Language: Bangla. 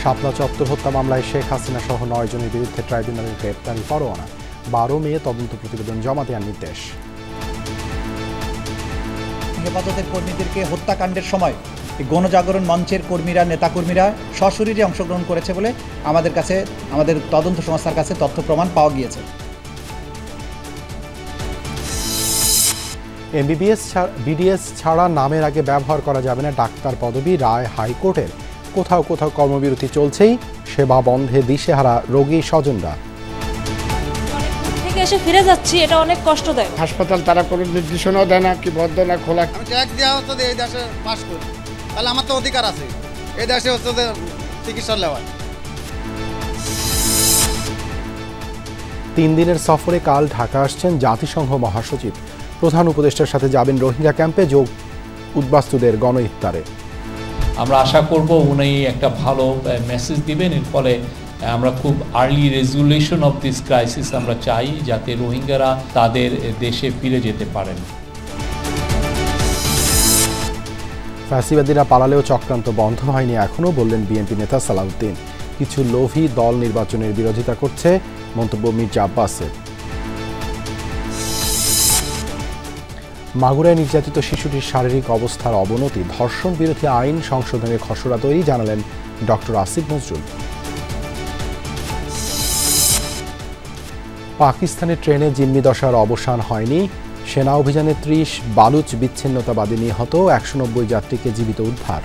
শাপলা চত্বর হত্যা মামলায় শেখ হাসিনা সহ 9 জনের বিরুদ্ধে ট্রাইব্যুনালের গ্রেপ্তারি পরোয়ানা। 12 মে তদন্ত প্রতিবেদন জমা দেওয়ার নির্দেশ। হেফাজতের কর্মীদেরকে হত্যাকাণ্ডের সময় গণজাগরণ মঞ্চের কর্মীরা, নেতাকর্মীরা সশরীরে অংশগ্রহণ করেছে বলে আমাদের তদন্ত সংস্থার কাছে তথ্য প্রমাণ পাওয়া গিয়েছে। বিডিএস ছাড়া নামের আগে ব্যবহার করা যাবে না ডাক্তার পদবি, রায় হাইকোর্টের। কোথাও কোথাও কর্মবিরতি চলছেই, সেবা বন্ধে দিশেহারা রোগী স্বজনরা। এসে ফিরে যাচ্ছি, এটা অনেক কষ্টদায়ক। হাসপাতাল তারা কোনো নির্দেশনাও দেয় না, কি বন্ধ না খোলা। আমি ট্যাক্স দেওয়া হচ্ছে এই দেশে পাস করি, তাহলে আমার তো অধিকার আছে এই দেশে হচ্ছে চিকিৎসা নেওয়ার। 3 দিনের সফরে কাল ঢাকা আসছেন জাতিসংঘ মহাসচিব। প্রধান উপদেষ্টার সাথে যাবেন রোহিঙ্গা ক্যাম্পে, যোগ উদ্বাস্তুদের গণ ইফতারে। আমরা আশা করব উনি একটা ভালো মেসেজ দিবেন। এর ফলে আমরা খুব early resolution of this crisis আমরা চাই, যাতে রোহিঙ্গারা তাদের দেশে ফিরে যেতে পারেন। ফ্যাসিবাদীরা পালালেও চক্রান্ত বন্ধ হয়নি এখনও, বললেন বিএনপি নেতা সালাউদ্দিন। কিছু লোভী দল নির্বাচনের বিরোধিতা করছে, মন্তব্য মির্জা আব্বাসের। মাগুরায় নির্যাতিত শিশুটির শারীরিক অবস্থার অবনতি, ধর্ষণ বিরোধী আইন সংশোধনের খসড়া তৈরি, জানালেন ডক্টর আসিফ নজরুল। পাকিস্তানের ট্রেনে জিম্মি দশার অবসান হয়নি, সেনা অভিযানে 30 বালুচ বিচ্ছিন্নতাবাদী নিহত, 190 যাত্রীকে জীবিত উদ্ধার।